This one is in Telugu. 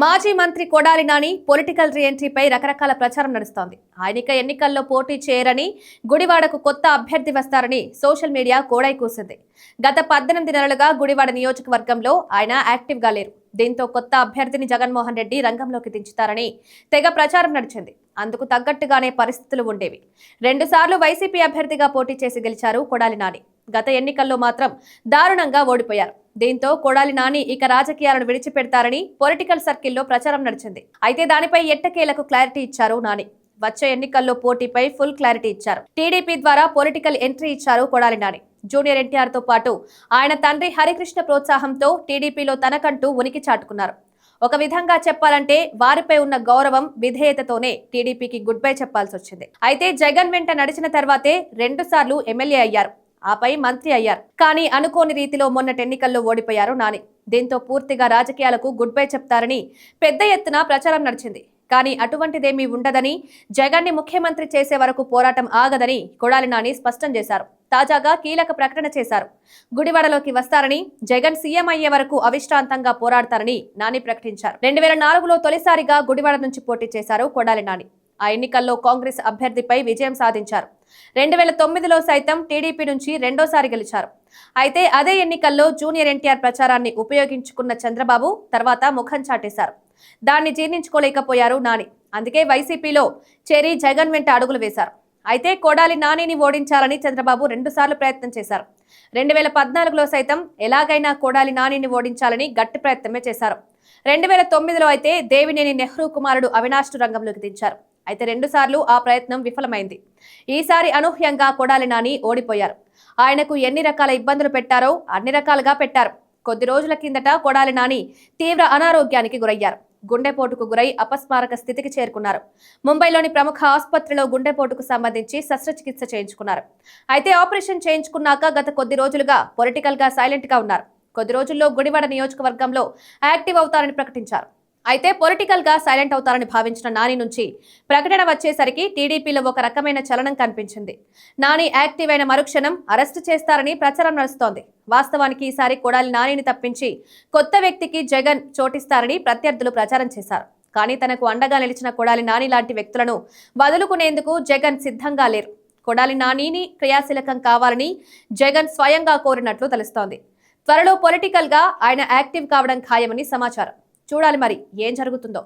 మాజీ మంత్రి కొడాలి నాని పొలిటికల్ రీఎంట్రీపై రకరకాల ప్రచారం నడుస్తోంది. ఆయన ఎన్నికల్లో పోటీ చేయరని, గుడివాడకు కొత్త అభ్యర్థి వస్తారని సోషల్ మీడియా కోడై కూసింది. గత 18 నెలలుగా గుడివాడ నియోజకవర్గంలో ఆయన యాక్టివ్గా లేరు. దీంతో కొత్త అభ్యర్థిని జగన్మోహన్ రెడ్డి రంగంలోకి దించుతారని తెగ ప్రచారం నడిచింది. అందుకు తగ్గట్టుగానే పరిస్థితులు ఉండేవి. 2 సార్లు వైసీపీ అభ్యర్థిగా పోటీ చేసి గెలిచారు కొడాలి నాని. గత ఎన్నికల్లో మాత్రం దారుణంగా ఓడిపోయారు. దీంతో కొడాలి నాని ఇక రాజకీయాలను విడిచిపెడతారని పొలిటికల్ సర్కిల్లో ప్రచారం నడిచింది. అయితే దానిపై ఎట్టకేలకు క్లారిటీ ఇచ్చారు నాని. వచ్చే ఎన్నికల్లో పోటీపై ఫుల్ క్లారిటీ ఇచ్చారు. టీడీపీ ద్వారా పొలిటికల్ ఎంట్రీ ఇచ్చారు కొడాలి నాని. జూనియర్ ఎన్టీఆర్ తో పాటు ఆయన తండ్రి హరికృష్ణ ప్రోత్సాహంతో టీడీపీలో తనకంటూ ఉనికి చాటుకున్నారు. ఒక విధంగా చెప్పాలంటే వారిపై ఉన్న గౌరవం, విధేయతతోనే టీడీపీకి గుడ్ బై చెప్పాల్సి వచ్చింది. అయితే జగన్ వెంట నడిచిన తర్వాతే 2 సార్లు ఎమ్మెల్యే అయ్యారు. ఆపై మంత్రి అయ్యారు. కానీ అనుకోని రీతిలో మొన్నటి ఎన్నికల్లో ఓడిపోయారు నాని. దీంతో పూర్తిగా రాజకీయాలకు గుడ్ బై చెప్తారని పెద్ద ఎత్తున ప్రచారం నడిచింది. కానీ అటువంటిదేమీ ఉండదని, జగన్ ని ముఖ్యమంత్రి చేసే వరకు పోరాటం ఆగదని కొడాలి నాని స్పష్టం చేశారు. తాజాగా కీలక ప్రకటన చేశారు. గుడివాడలోకి వస్తారని, జగన్ సీఎం అయ్యే వరకు అవిశ్రాంతంగా పోరాడతారని నాని ప్రకటించారు. 2004లో తొలిసారిగా గుడివాడ నుంచి పోటీ చేశారు కొడాలి నాని. ఆ ఎన్నికల్లో కాంగ్రెస్ అభ్యర్థిపై విజయం సాధించారు. 2009లో సైతం టీడీపీ నుంచి రెండోసారి గెలిచారు. అయితే అదే ఎన్నికల్లో జూనియర్ ఎన్టీఆర్ ప్రచారాన్ని ఉపయోగించుకున్న చంద్రబాబు తర్వాత ముఖం చాటేశారు. దాన్ని జీర్ణించుకోలేకపోయారు నాని. అందుకే వైసీపీలో చేరి జగన్ వెంట అడుగులు వేశారు. అయితే కొడాలి నానిని ఓడించాలని చంద్రబాబు 2 సార్లు ప్రయత్నం చేశారు. 2014లో సైతం ఎలాగైనా కొడాలి నానిని ఓడించాలని గట్టి ప్రయత్నమే చేశారు. 2009లో అయితే దేవినేని నెహ్రూ కుమారుడు అవినాష్ రంగంలోకి దించారు. అయితే 2 సార్లు ఆ ప్రయత్నం విఫలమైంది. ఈసారి అనూహ్యంగా కొడాలి నాని ఓడిపోయారు. ఆయనకు ఎన్ని రకాల ఇబ్బందులు పెట్టారో అన్ని రకాలుగా పెట్టారు. కొద్ది రోజుల కిందట కొడాలి నాని తీవ్ర అనారోగ్యానికి గురయ్యారు. గుండెపోటుకు గురై అపస్మారక స్థితికి చేరుకున్నారు. ముంబైలోని ప్రముఖ ఆసుపత్రిలో గుండెపోటుకు సంబంధించి శస్త్రచికిత్స చేయించుకున్నారు. అయితే ఆపరేషన్ చేయించుకున్నాక గత కొద్ది రోజులుగా పొలిటికల్ గా సైలెంట్ గా ఉన్నారు. కొద్ది రోజుల్లో గుడివాడ నియోజకవర్గంలో యాక్టివ్ అవుతారని ప్రకటించారు. అయితే పొలిటికల్ గా సైలెంట్ అవుతారని భావించిన నాని నుంచి ప్రకటన వచ్చేసరికి టీడీపీలో ఒక రకమైన చలనం కనిపించింది. నాని యాక్టివ్ అయిన మరుక్షణం అరెస్టు చేస్తారని ప్రచారం నడుస్తోంది. వాస్తవానికి ఈసారి కొడాలి నానిని తప్పించి కొత్త వ్యక్తికి జగన్ చోటిస్తారని ప్రత్యర్థులు ప్రచారం చేశారు. కానీ తనకు అండగా నిలిచిన కొడాలి నాని లాంటి వ్యక్తులను వదులుకునేందుకు జగన్ సిద్ధంగా లేరు. కొడాలి నానిని క్రియాశీలకం కావాలని జగన్ స్వయంగా కోరినట్లు తెలుస్తోంది. త్వరలో పొలిటికల్ గా ఆయన యాక్టివ్ కావడం ఖాయమని సమాచారం. చూడాలి మరి ఏం జరుగుతుందో.